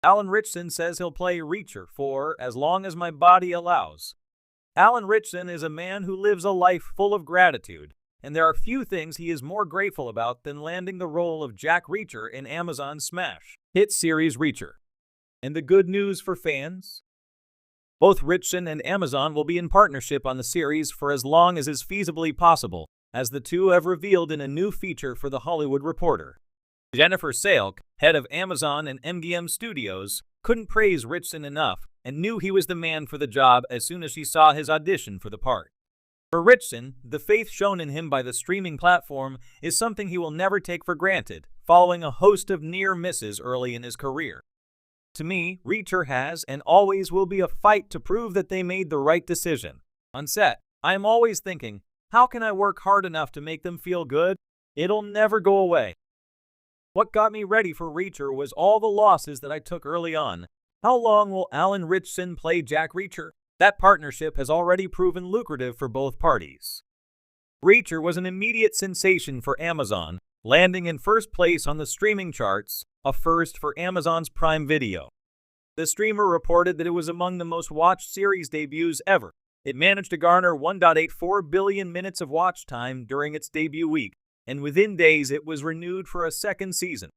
Alan Ritchson says he'll play Reacher for as long as my body allows. Alan Ritchson is a man who lives a life full of gratitude, and there are few things he is more grateful about than landing the role of Jack Reacher in Amazon's smash hit series Reacher. And the good news for fans? Both Ritchson and Amazon will be in partnership on the series for as long as is feasibly possible, as the two have revealed in a new feature for The Hollywood Reporter. Jennifer Salk, head of Amazon and MGM Studios, couldn't praise Ritchson enough and knew he was the man for the job as soon as she saw his audition for the part. For Ritchson, the faith shown in him by the streaming platform is something he will never take for granted, following a host of near misses early in his career. To me, Reacher has and always will be a fight to prove that they made the right decision. On set, I am always thinking, how can I work hard enough to make them feel good? It'll never go away. What got me ready for Reacher was all the losses that I took early on. How long will Alan Ritchson play Jack Reacher? That partnership has already proven lucrative for both parties. Reacher was an immediate sensation for Amazon, landing in first place on the streaming charts, a first for Amazon's Prime Video. The streamer reported that it was among the most watched series debuts ever. It managed to garner 1.84 billion minutes of watch time during its debut week, and within days it was renewed for a second season.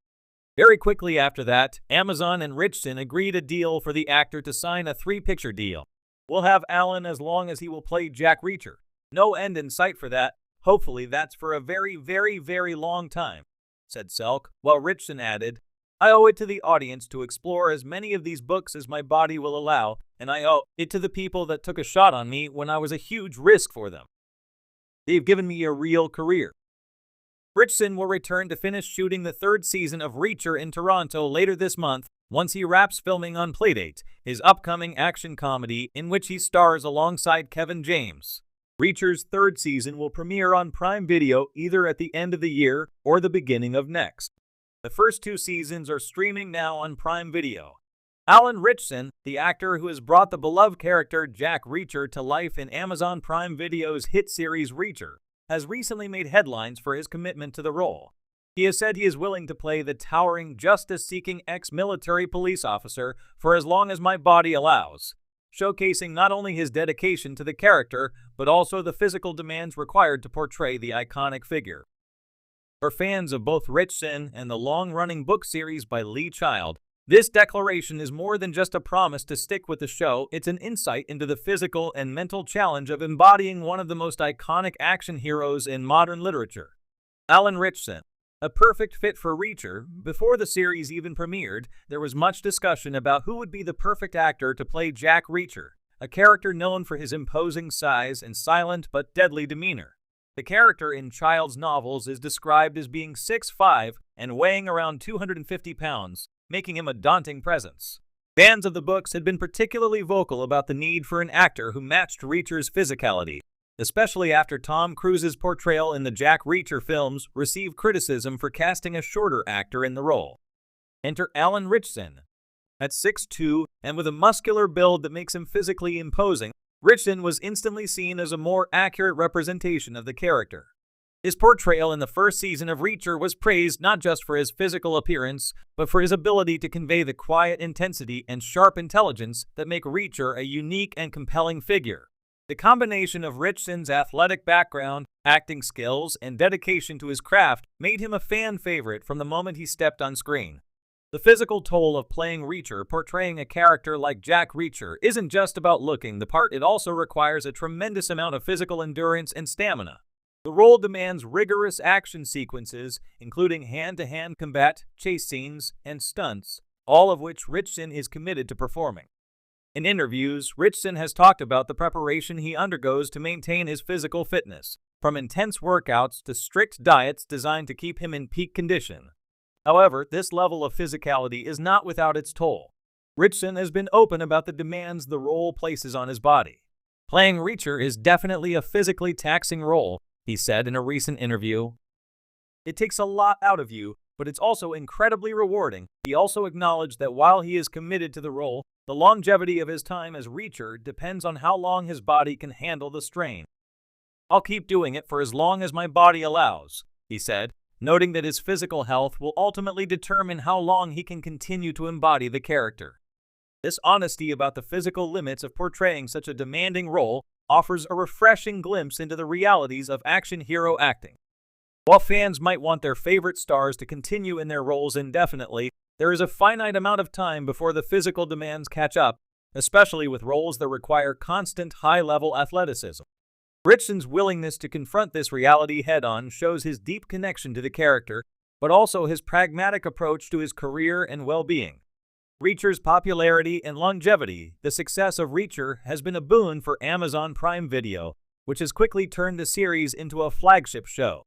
Very quickly after that, Amazon and Ritchson agreed a deal for the actor to sign a 3-picture deal. We'll have Alan as long as he will play Jack Reacher. No end in sight for that. Hopefully that's for a very, very, very long time, said Salk, while Ritchson added, I owe it to the audience to explore as many of these books as my body will allow, and I owe it to the people that took a shot on me when I was a huge risk for them. They've given me a real career. Ritchson will return to finish shooting the 3rd season of Reacher in Toronto later this month, once he wraps filming on Playdate, his upcoming action comedy in which he stars alongside Kevin James. Reacher's 3rd season will premiere on Prime Video either at the end of the year or the beginning of next. The first 2 seasons are streaming now on Prime Video. Alan Ritchson, the actor who has brought the beloved character Jack Reacher to life in Amazon Prime Video's hit series Reacher, has recently made headlines for his commitment to the role. He has said he is willing to play the towering, justice-seeking ex-military police officer for as long as my body allows, showcasing not only his dedication to the character, but also the physical demands required to portray the iconic figure. For fans of both Ritchson and the long-running book series by Lee Child, this declaration is more than just a promise to stick with the show, it's an insight into the physical and mental challenge of embodying one of the most iconic action heroes in modern literature. Alan Ritchson, a perfect fit for Reacher. Before the series even premiered, there was much discussion about who would be the perfect actor to play Jack Reacher, a character known for his imposing size and silent but deadly demeanor. The character in Child's novels is described as being 6'5" and weighing around 250 pounds, making him a daunting presence. Fans of the books had been particularly vocal about the need for an actor who matched Reacher's physicality, especially after Tom Cruise's portrayal in the Jack Reacher films received criticism for casting a shorter actor in the role. Enter Alan Ritchson. At 6'2", and with a muscular build that makes him physically imposing, Ritchson was instantly seen as a more accurate representation of the character. His portrayal in the first season of Reacher was praised not just for his physical appearance, but for his ability to convey the quiet intensity and sharp intelligence that make Reacher a unique and compelling figure. The combination of Ritchson's athletic background, acting skills, and dedication to his craft made him a fan favorite from the moment he stepped on screen. The physical toll of playing Reacher, portraying a character like Jack Reacher, isn't just about looking the part, it also requires a tremendous amount of physical endurance and stamina. The role demands rigorous action sequences, including hand-to-hand combat, chase scenes, and stunts, all of which Ritchson is committed to performing. In interviews, Ritchson has talked about the preparation he undergoes to maintain his physical fitness, from intense workouts to strict diets designed to keep him in peak condition. However, this level of physicality is not without its toll. Ritchson has been open about the demands the role places on his body. Playing Reacher is definitely a physically taxing role, he said in a recent interview. It takes a lot out of you, but it's also incredibly rewarding. He also acknowledged that while he is committed to the role, the longevity of his time as Reacher depends on how long his body can handle the strain. I'll keep doing it for as long as my body allows, he said, noting that his physical health will ultimately determine how long he can continue to embody the character. This honesty about the physical limits of portraying such a demanding role offers a refreshing glimpse into the realities of action hero acting. While fans might want their favorite stars to continue in their roles indefinitely, there is a finite amount of time before the physical demands catch up, especially with roles that require constant high-level athleticism. Ritchson's willingness to confront this reality head-on shows his deep connection to the character, but also his pragmatic approach to his career and well-being. Reacher's popularity and longevity. The success of Reacher has been a boon for Amazon Prime Video, which has quickly turned the series into a flagship show.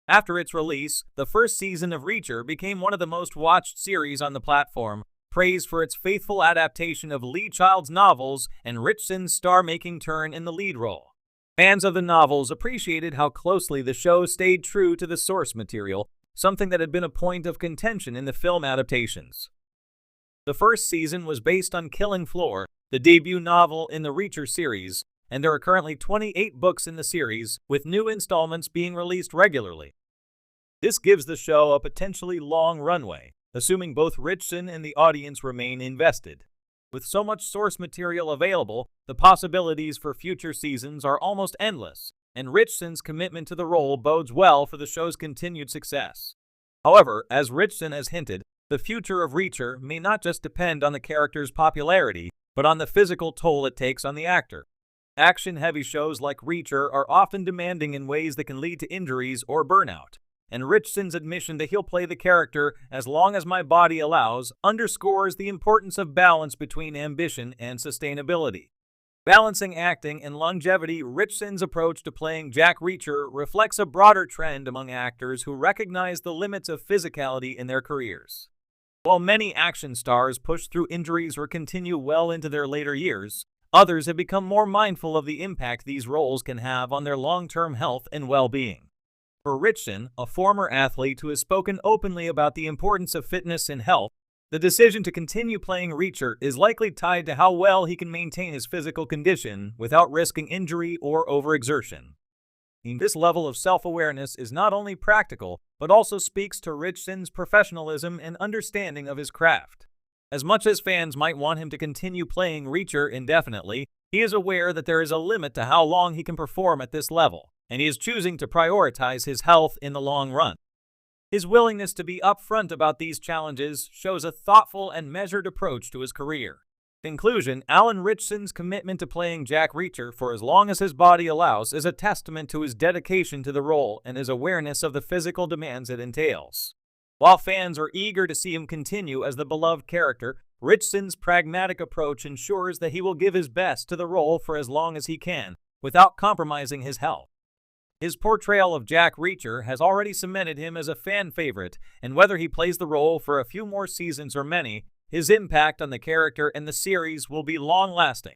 After its release, the first season of Reacher became one of the most watched series on the platform, praised for its faithful adaptation of Lee Child's novels and Ritchson's star-making turn in the lead role. Fans of the novels appreciated how closely the show stayed true to the source material, something that had been a point of contention in the film adaptations. The first season was based on Killing Floor, the debut novel in the Reacher series, and there are currently 28 books in the series, with new installments being released regularly. This gives the show a potentially long runway, assuming both Ritchson and the audience remain invested. With so much source material available, the possibilities for future seasons are almost endless, and Ritchson's commitment to the role bodes well for the show's continued success. However, as Ritchson has hinted, the future of Reacher may not just depend on the character's popularity, but on the physical toll it takes on the actor. Action-heavy shows like Reacher are often demanding in ways that can lead to injuries or burnout, and Ritchson's admission that he'll play the character as long as my body allows underscores the importance of balance between ambition and sustainability. Balancing acting and longevity, Ritchson's approach to playing Jack Reacher reflects a broader trend among actors who recognize the limits of physicality in their careers. While many action stars push through injuries or continue well into their later years, others have become more mindful of the impact these roles can have on their long-term health and well-being. For Ritchson, a former athlete who has spoken openly about the importance of fitness and health, the decision to continue playing Reacher is likely tied to how well he can maintain his physical condition without risking injury or overexertion. This level of self-awareness is not only practical, but also speaks to Ritchson's professionalism and understanding of his craft. As much as fans might want him to continue playing Reacher indefinitely, he is aware that there is a limit to how long he can perform at this level, and he is choosing to prioritize his health in the long run. His willingness to be upfront about these challenges shows a thoughtful and measured approach to his career. In conclusion, Alan Ritchson's commitment to playing Jack Reacher for as long as his body allows is a testament to his dedication to the role and his awareness of the physical demands it entails. While fans are eager to see him continue as the beloved character, Ritchson's pragmatic approach ensures that he will give his best to the role for as long as he can, without compromising his health. His portrayal of Jack Reacher has already cemented him as a fan favorite, and whether he plays the role for a few more seasons or many, his impact on the character and the series will be long-lasting.